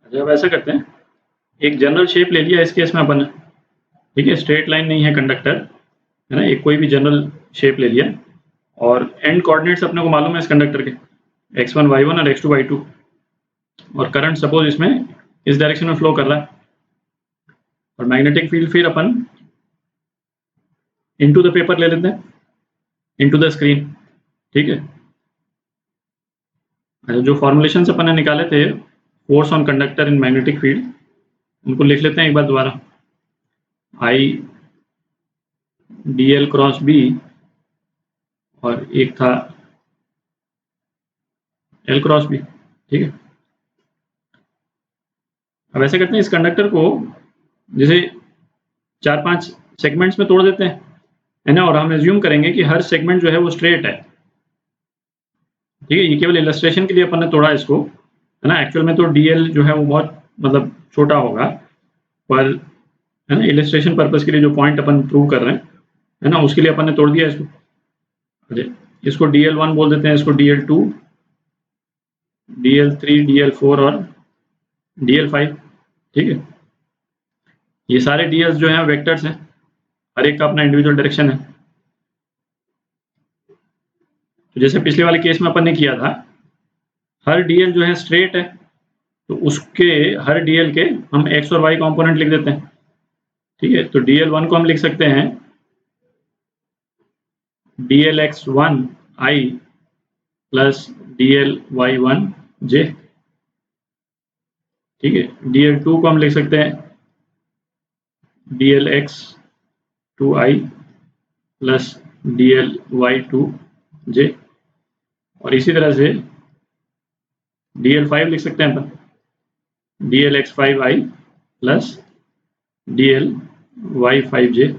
अच्छा, अब ऐसा करते हैं, एक जनरल शेप ले लिया इस केस में अपन ने, ठीक है, स्ट्रेट लाइन नहीं है कंडक्टर, है ना, एक कोई भी जनरल शेप ले लिया और एंड कोऑर्डिनेट्स अपने को मालूम है इस कंडक्टर के, x1 y1 और x2 y2, और करंट सपोज इसमें इस डायरेक्शन में फ्लो कर रहा है, और मैग्नेटिक फील्ड फिर अपन इनटू द पेपर ले लेते हैं, इनटू द स्क्रीन, ठीक है। अच्छा, जो फॉर्मुलेशंस अपन ने निकाले थे force on conductor in magnetic field, उनको लिख लेते हैं एक बार दोबारा, I D L cross B और एक था एल क्रॉस बी, ठीक है। अब ऐसे करते हैं, इस कंडक्टर को जैसे 4-5 सेगमेंट्स में तोड़ देते हैं, है ना, और हम एज्यूम करेंगे कि हर सेगमेंट जो है वो स्ट्रेट है, ठीक है। ये केवल इलस्ट्रेशन के लिए अपन ने तोड़ा इसको, है ना, एक्चुअल में तो डीएल जो है वो बहुत मतलब छोटा होगा, पर है ना इलस्ट्रेशन पर्पस के लिए जो पॉइंट अपन प्रूव कर रहे हैं, है ना, उसके लिए अपन ने तोड़ दिया इसको। इसको DL1 बोल देते हैं, इसको DL2, DL3, DL4 और DL5, ठीक है। ये सारे DLs जो हैं वेक्टर्स हैं, हर एक का अपना इंडिविजुअल डायरेक्शन है। तो जैसे पिछले वाले केस में अपन ने किया था, हर DL जो है स्ट्रेट है, तो उसके हर DL के हम x और y कंपोनेंट लिख देते हैं, ठीक है। तो DL1 को हम लिख सकते हैं DLX1i प्लस DLY1j, ठीक है। DL2 को हम लिख सकते हैं DLX2i प्लस DLY2j, और इसी तरह से DL5 लिख सकते हैं अपन DLX5i प्लस DLY5j,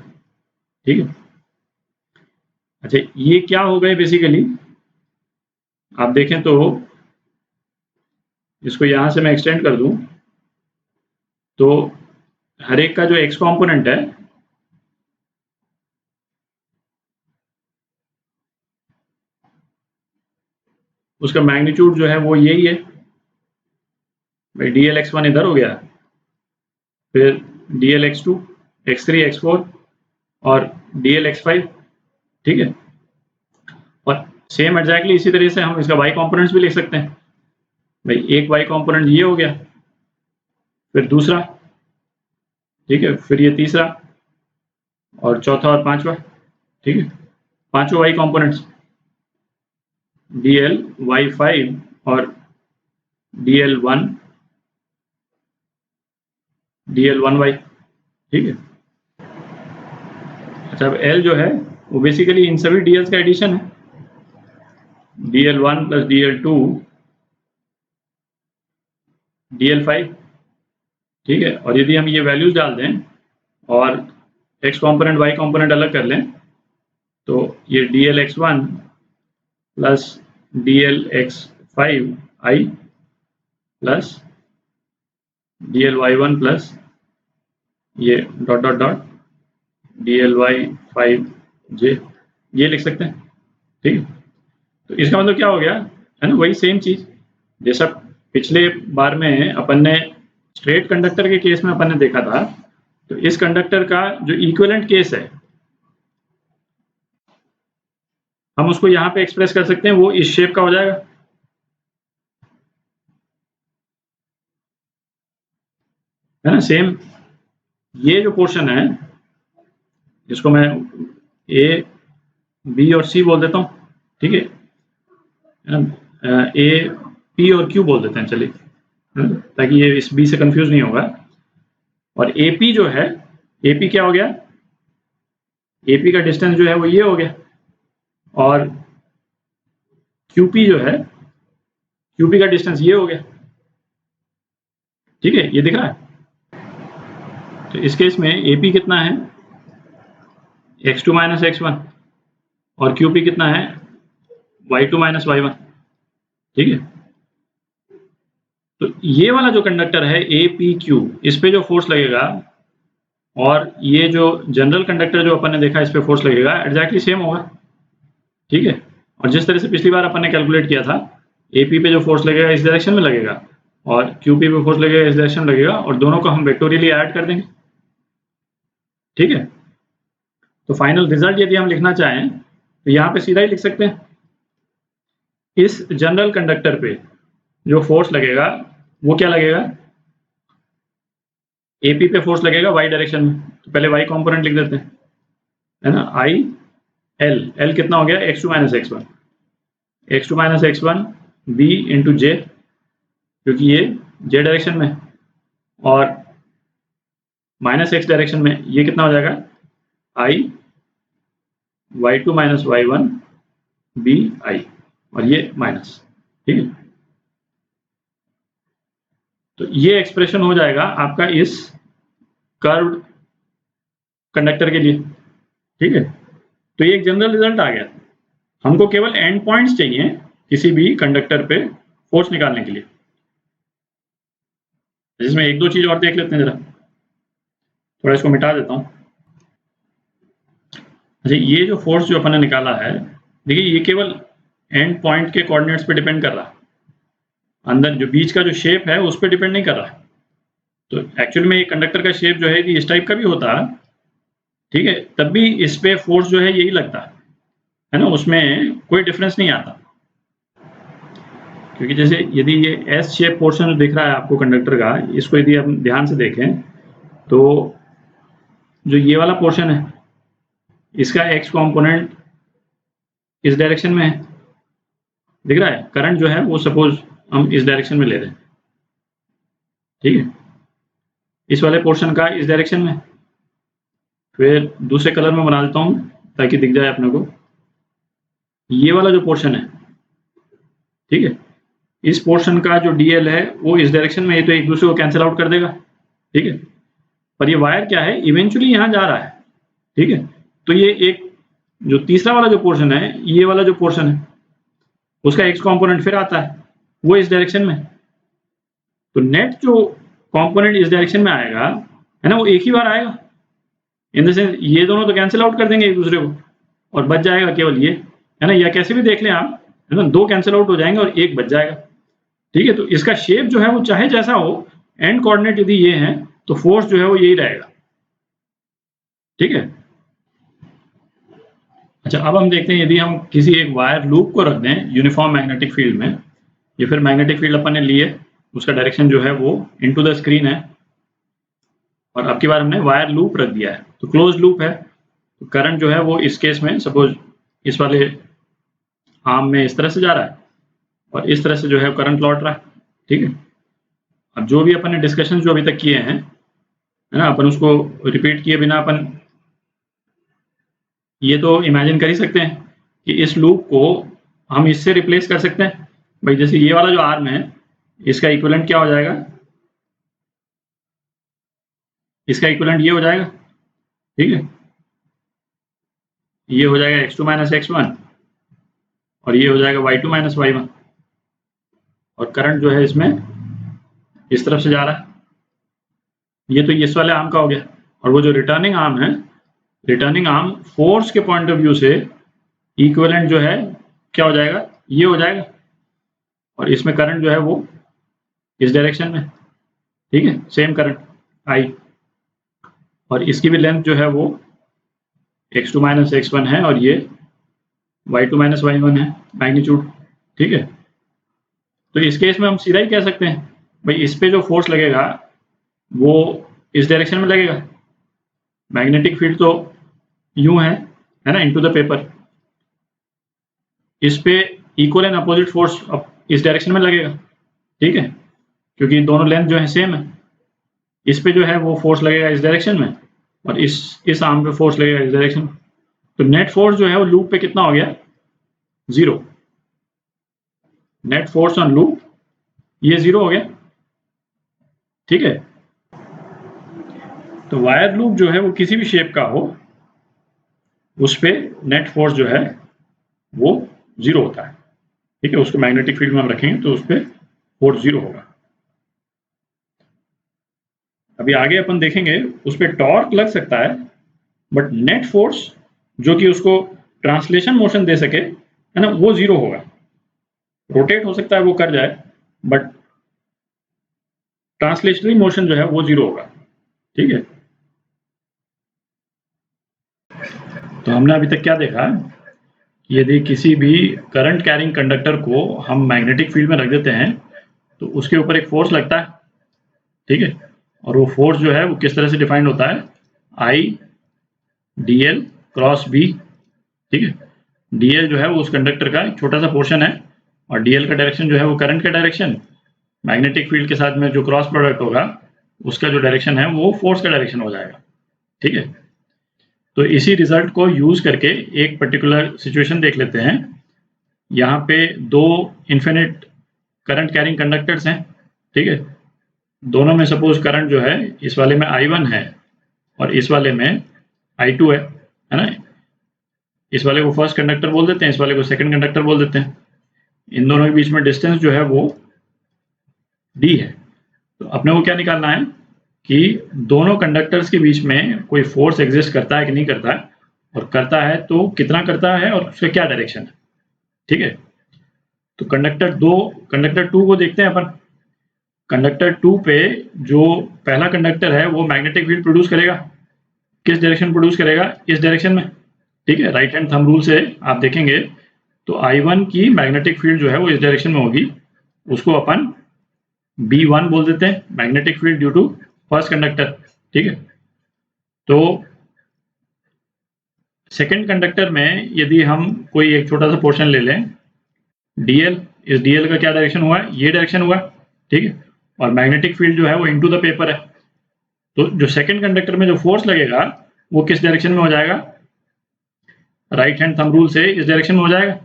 ठीक है। अच्छा, ये क्या हो गए बेसिकली, आप देखें तो इसको यहां से मैं एक्सटेंड कर दूं तो हर एक का जो x कंपोनेंट है उसका मैग्नीट्यूड जो है वो यही है भाई, DLX1 इधर हो गया, फिर DLX2, x3, x4 और DLX5, ठीक है। और सेम एग्जैक्टली इसी तरह से हम इसका y कंपोनेंट्स भी लिख सकते हैं भाई, एक y कंपोनेंट ये हो गया, फिर दूसरा, ठीक है, फिर ये तीसरा और चौथा और पांचवा, ठीक है, पांचों y कंपोनेंट्स DLY5 और DL1, DL1y, ठीक है। अच्छा, अब L जो है वो बेसिकली इन सभी DLs का एडिशन है, DL1 प्लस DL2 DL5, ठीक है। और यदि हम ये वैल्यूज डाल दें और x कंपोनेंट y कंपोनेंट अलग कर लें तो ये DLX1 plus DLX5i plus DLY1 plus ये डॉट डॉट डॉट DLY5j, ये लिख सकते हैं, ठीक है। तो इसका मतलब क्या हो गया, है ना, वही सेम चीज जैसा पिछले बार में अपन ने स्ट्रेट कंडक्टर के केस में अपन ने देखा था, तो इस कंडक्टर का जो इक्विवेलेंट केस है हम उसको यहाँ पे एक्सप्रेस कर सकते हैं, वो इस शेप का हो जाएगा, है ना। सेम ये जो पोर्शन है जिसको मैं A, B और C बोल देता हूँ, ठीक है, A, P और Q बोल देते हैं, चलिए, ताकि ये इस B से कंफ्यूज नहीं होगा। और AP जो है, AP क्या हो गया, AP का डिस्टेंस जो है वो ये हो गया, और QP जो है, QP का डिस्टेंस ये हो गया, ठीक है, ये दिख रहा है। तो इस केस में AP कितना है, x2 माइनस x1, और QP कितना है, y2 माइनस y1, ठीक है। तो ये वाला जो कंडक्टर है APQ, इस पे जो फोर्स लगेगा और ये जो जनरल कंडक्टर जो अपन ने देखा इस पे फोर्स लगेगा, एग्जैक्टली सेम होगा, ठीक है। और जिस तरह से पिछली बार अपन ने कैलकुलेट किया था, AP पे जो फोर्स लगेगा इस डायरेक्शन में लगेगा, और QP पे फोर्स लगेगा, इस डायरेक्शन में लगेगा, और दोनों को हम वेक्टोरियली ऐड कर देंगे। ठीक है, तो फाइनल रिजल्ट यदि हम लिखना चाहें तो यहाँ पे सीधा ही लिख सकते हैं, इस जनरल कंडक्टर पे जो फोर्स लगेगा वो क्या लगेगा, AP पे फोर्स लगेगा y डायरेक्शन में, तो पहले y कंपोनेंट लिख देते हैं, है ना, I L कितना हो गया, x2 minus x1 B into J, क्योंकि ये J डायरेक्शन में, और माइनस x डायरेक्शन में ये कितना हो जाएगा, I y2 minus y1 B I, और ये माइनस। ठीक है, तो ये एक्सप्रेशन हो जाएगा आपका इस कर्व्ड कंडक्टर के लिए। ठीक है, तो ये एक जनरल रिजल्ट आ गया। हमको केवल एंड पॉइंट्स चाहिए किसी भी कंडक्टर पे फोर्स निकालने के लिए, जिसमें एक दो चीज और देख लेते हैं जरा, थोड़ा इसको मिटा देता हूँ। अच्छा, ये जो फोर्स जो अपन ने निकाला है, देखिए ये केवल एंड पॉइंट के कोऑर्डिनेट्स पे डिपेंड कर रहा है, अंदर जो बीच का जो शेप है उस पर डिपेंड नहीं कर रहा है। तो एक्चुअली में ये कंडक्टर का शेप जो है इस टाइप का भी होता है, ठीक है, तब भी इस पे फोर्स जो है यही लगता है ना, उसमें कोई डिफरेंस नहीं आता। क्योंकि जैसे यदि ये एस शेप पोर्शन दिख रहा है आपको कंडक्टर का, इसको यदि हम ध्यान से देखें तो जो ये वाला पोर्शन है इसका एक्स कंपोनेंट इस डायरेक्शन में है, दिख रहा है, करंट जो है वो सपोज हम इस डायरेक्शन में ले रहे हैं। ठीक है, इस वाले पोर्शन का इस डायरेक्शन में, फिर दूसरे कलर में बना देता हूँ ताकि दिख जाए अपने को, ये वाला जो पोर्शन है, ठीक है, इस पोर्शन का जो DL है वो इस डायरेक्शन में, ये तो एक दूसरे को कैंसिल आउट कर देगा। ठीक है, पर ये वायर क्या है, इवेंचुअली यहाँ जा रहा है। ठीक है, तो ये एक जो तीसरा वाला जो पोर्शन है, ये वाला जो पोर्शन है उसका एक्स कंपोनेंट फिर आता है वो इस डायरेक्शन में, तो नेट जो कंपोनेंट इस डायरेक्शन में आएगा है ना, वो एक ही बार आएगा, इन द सेंस ये दोनों तो कैंसिल आउट कर देंगे एक दूसरे को, और बच जाएगा केवल ये, है ना, या कैसे भी देख लें आप, है ना, दो कैंसिल आउट हो जाएंगे और एक बच जाएगा। ठीक है, तो इसका शेप जो है वो चाहे जैसा हो, एंड कोऑर्डिनेट यदि ये है तो फोर्स जो है वो यही रहेगा। ठीक है, अच्छा, अब हम देखते हैं यदि हम किसी एक वायर लूप को रख दें यूनिफॉर्म मैग्नेटिक फील्ड में, या फिर मैग्नेटिक फील्ड अपन ने लिए, उसका डायरेक्शन जो है वो इनटू द स्क्रीन है, और अब की बार हमने वायर लूप रख दिया है, तो क्लोज लूप है, तो करंट जो है वो इस केस में सपोज इस वाले आर्म में इस तरह से जा रहा है, और इस तरह से जो है करंट लौट रहा है। ठीक है, अब जो भी अपन ने डिस्कशन जो अभी तक किए हैं, है ना, अपन उसको रिपीट किए बिना अपन ये तो इमेजिन कर ही सकते हैं कि इस लूप को हम इससे रिप्लेस कर सकते हैं। भाई जैसे ये वाला जो आर्म है इसका इक्विवेलेंट क्या हो जाएगा, इसका इक्विवेलेंट ये हो जाएगा। ठीक है, ये हो जाएगा x2 माइनस x1, और ये हो जाएगा y2 माइनस y1, और करंट जो है इसमें इस तरफ से जा रहा है, ये तो इस वाले आर्म का हो गया, और वो जो रिटर्निंग आर्म है, रिटर्निंग आर्म फोर्स के पॉइंट ऑफ व्यू से इक्विवेलेंट जो है क्या हो जाएगा, ये हो जाएगा, और इसमें करंट जो है वो इस डायरेक्शन में। ठीक है, सेम करंट I, और इसकी भी लेंथ जो है वो x2 माइनस x1 है, और ये y2 माइनस y1 है मैग्नीट्यूड। ठीक है, तो इस केस में हम सीधा ही कह सकते हैं भाई इस पे जो फोर्स लगेगा वो इस डायरेक्शन में लगेगा, मैग्नेटिक फील्ड तो यूं है ना, इनटू द पेपर, इस पे इक्वल एंड अपोजिट फोर्स इस डायरेक्शन में लगेगा। ठीक है, क्योंकि दोनों लेंथ जो है सेम है, इस पे जो है वो फोर्स लगेगा इस डायरेक्शन में, और इस आर्म पे फोर्स लगेगा इस डायरेक्शन में, तो नेट फोर्स जो है वो लूप पे कितना हो गया, 0। नेट फोर्स ऑन लूप ये 0 हो गया। ठीक है, तो वायर लूप जो है वो किसी भी शेप का हो, उस पे नेट फोर्स जो है वो 0 होता है। ठीक है, उसको मैग्नेटिक फील्ड में हम रखेंगे तो उस पर फोर्स 0 होगा। अभी आगे अपन देखेंगे उस पर टॉर्क लग सकता है, बट नेट फोर्स जो कि उसको ट्रांसलेशन मोशन दे सके, है ना, वो 0 होगा। रोटेट हो सकता है वो कर जाए, बट ट्रांसलेशनरी मोशन जो है वो 0 होगा। ठीक है, तो हमने अभी तक क्या देखा, यदि किसी भी करंट कैरिंग कंडक्टर को हम मैग्नेटिक फील्ड में रख देते हैं तो उसके ऊपर एक फोर्स लगता है। ठीक है, और वो फोर्स जो है वो किस तरह से डिफाइंड होता है, I D L cross B. ठीक है, डी एल जो है वो उस कंडक्टर का एक छोटा सा पोर्शन है और डी एल का डायरेक्शन जो है वो करंट का डायरेक्शन, मैग्नेटिक फील्ड के साथ में जो क्रॉस प्रोडक्ट होगा उसका जो डायरेक्शन है वो फोर्स का डायरेक्शन हो जाएगा। ठीक है, तो इसी रिजल्ट को यूज करके एक पर्टिकुलर सिचुएशन देख लेते हैं। यहाँ पे दो इन्फिनिट करंट कैरिंग कंडक्टर्स हैं। ठीक है, दोनों में सपोज करंट जो है इस वाले में I1 है और इस वाले में I2 है ना। इस वाले को फर्स्ट कंडक्टर बोल देते हैं, इस वाले को सेकंड कंडक्टर बोल देते हैं। इन दोनों के बीच में डिस्टेंस जो है वो d है। तो अपने को क्या निकालना है कि दोनों कंडक्टर्स के बीच में कोई फोर्स एग्जिस्ट करता है कि नहीं करता है, और करता है तो कितना करता है और उसका क्या डायरेक्शन है। ठीक है, तो कंडक्टर 2 को देखते हैं अपन। कंडक्टर 2 पे जो पहला कंडक्टर है वो मैग्नेटिक फील्ड प्रोड्यूस करेगा। किस डायरेक्शन प्रोड्यूस करेगा, इस डायरेक्शन में। ठीक है, राइट हैंड थंब रूल से आप देखेंगे तो I1 की मैग्नेटिक फील्ड जो है वो इस डायरेक्शन में होगी, उसको अपन B1 बोल देते हैं, magnetic field due to first conductor. ठीक है, तो सेकंड कंडक्टर में यदि हम कोई एक छोटा सा पोर्शन ले लें dl, इस dl का क्या डायरेक्शन हुआ, ये डायरेक्शन हुआ। ठीक है, और मैग्नेटिक फील्ड जो है वो इनटू द पेपर है। तो जो सेकंड कंडक्टर में जो फोर्स लगेगा वो किस डायरेक्शन में हो जाएगा, राइट हैंड थंब रूल से इस डायरेक्शन में हो जाएगा,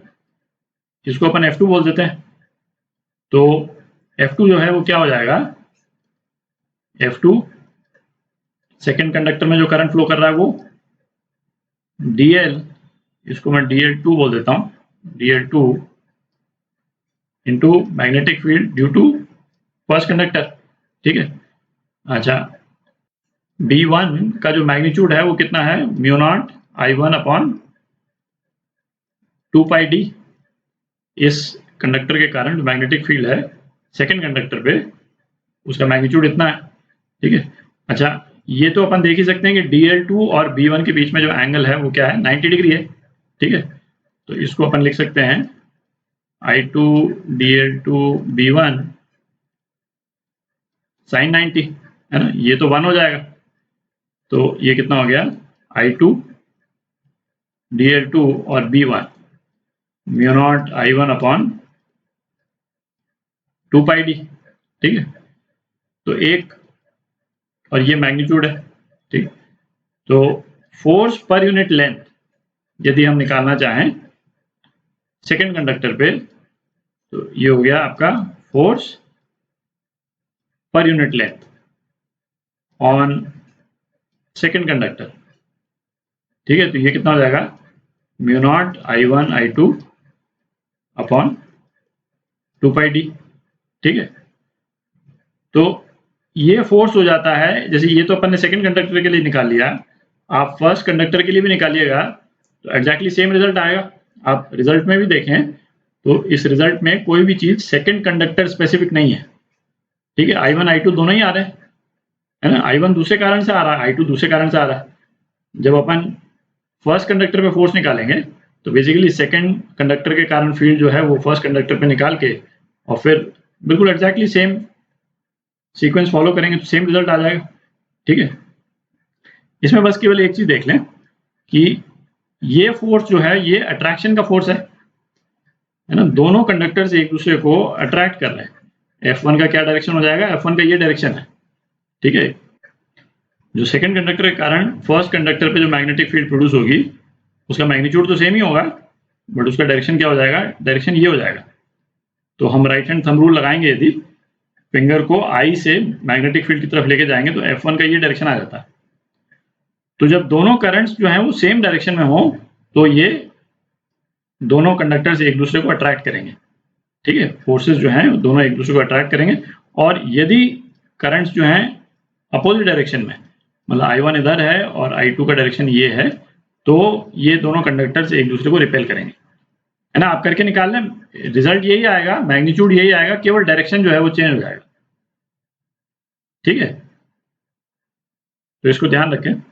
इसको अपन F2 बोल देते हैं। तो F2 जो है वो क्या हो जाएगा, F2 सेकंड कंडक्टर में जो करंट फ्लो कर रहा है वो dl, इसको मैं dl2 बोल देता हूं, dl2 into magnetic field due to first conductor. ठीक है, अच्छा B1 का जो मैग्नीट्यूड है वो कितना है, म्यू नॉट I1 अपॉन 2 पाई d। इस कंडक्टर के कारण जो मैग्नेटिक फील्ड है सेकंड कंडक्टर पे उसका मैग्नीट्यूड इतना है। ठीक है, अच्छा ये तो अपन देख ही सकते हैं कि dl2 और B1 के बीच में जो एंगल है वो क्या है, 90 डिग्री है। ठीक है, तो इसको अपन लिख सकते हैं I2 dl2 B1 sin 90, है ना, ये तो 1 हो जाएगा। तो ये कितना हो गया, I2 dl2 और B1 mu naught I1 upon 2 पाई d। ठीक है, तो एक और ये मैग्नीट्यूड है। ठीक, तो फोर्स पर यूनिट लेंथ यदि हम निकालना चाहें सेकंड कंडक्टर पे तो ये हो गया आपका force per unit length on second conductor. ठीक है, तो ये कितना हो जाएगा, mu naught I1 I2 upon 2 पाई d। ठीक है, तो ये फोर्स हो जाता है, जैसे ये तो अपन ने सेकंड कंडक्टर के लिए निकाल लिया, आप फर्स्ट कंडक्टर के लिए भी निकालिएगा तो एग्जैक्टली सेम रिजल्ट आएगा। आप रिजल्ट में भी देखें तो इस रिजल्ट में कोई भी चीज सेकंड कंडक्टर स्पेसिफिक नहीं है। ठीक है, I1 I2 दोनों ही आ रहे हैं, है ना, I1 दूसरे कारण से आ रहा है, I2 दूसरे कारण से आ रहा है। जब अपन फर्स्ट कंडक्टर पे फोर्स निकालेंगे तो बेसिकली सेकंड कंडक्टर के कारण फील्ड जो है वो फर्स्ट कंडक्टर पे निकाल के और फिर बिल्कुल एग्जैक्टली सेम सीक्वेंस फॉलो करेंगे तो सेम रिजल्ट आ जाएगा। ठीक है, इसमें बस केवल एक चीज देख लें कि ये फोर्स जो है ये अट्रैक्शन का फोर्स है ना, दोनों कंडक्टर्स एक दूसरे को अट्रैक्ट कर रहे हैं। F1 का क्या डायरेक्शन हो जाएगा, F1 का ये डायरेक्शन है। ठीक है, जो सेकंड कंडक्टर के कारण फर्स्ट कंडक्टर पे जो मैग्नेटिक फील्ड प्रोड्यूस होगी उसका मैग्नीट्यूड तो सेम ही होगा, बट उसका डायरेक्शन क्या हो जाएगा, डायरेक्शन ये हो जाएगा। तो हम राइट हैंड थंब रूल लगाएंगे, यदि फिंगर को I से मैग्नेटिक फील्ड की तरफ लेके जाएंगे तो F1 का ये डायरेक्शन आ जाता है। तो जब दोनों करंट्स जो हैं वो सेम डायरेक्शन में हो तो ये दोनों कंडक्टर्स एक दूसरे को अट्रैक्ट करेंगे। ठीक है, फोर्सेस जो हैं दोनों एक दूसरे को अट्रैक्ट करेंगे, और यदि करंट्स जो हैं अपोजिट डायरेक्शन में, मतलब I1 इधर है और I2 का डायरेक्शन ये है, तो ये दोनों कंडक्टर्स एक दूसरे को रिपेल करेंगे, है ना। आप करके निकाल लें, रिजल्ट यही आएगा, मैग्नीट्यूड यही आएगा, केवल डायरेक्शन जो है वो चेंज हो जाएगा। ठीक है? तो इसको ध्यान रखें।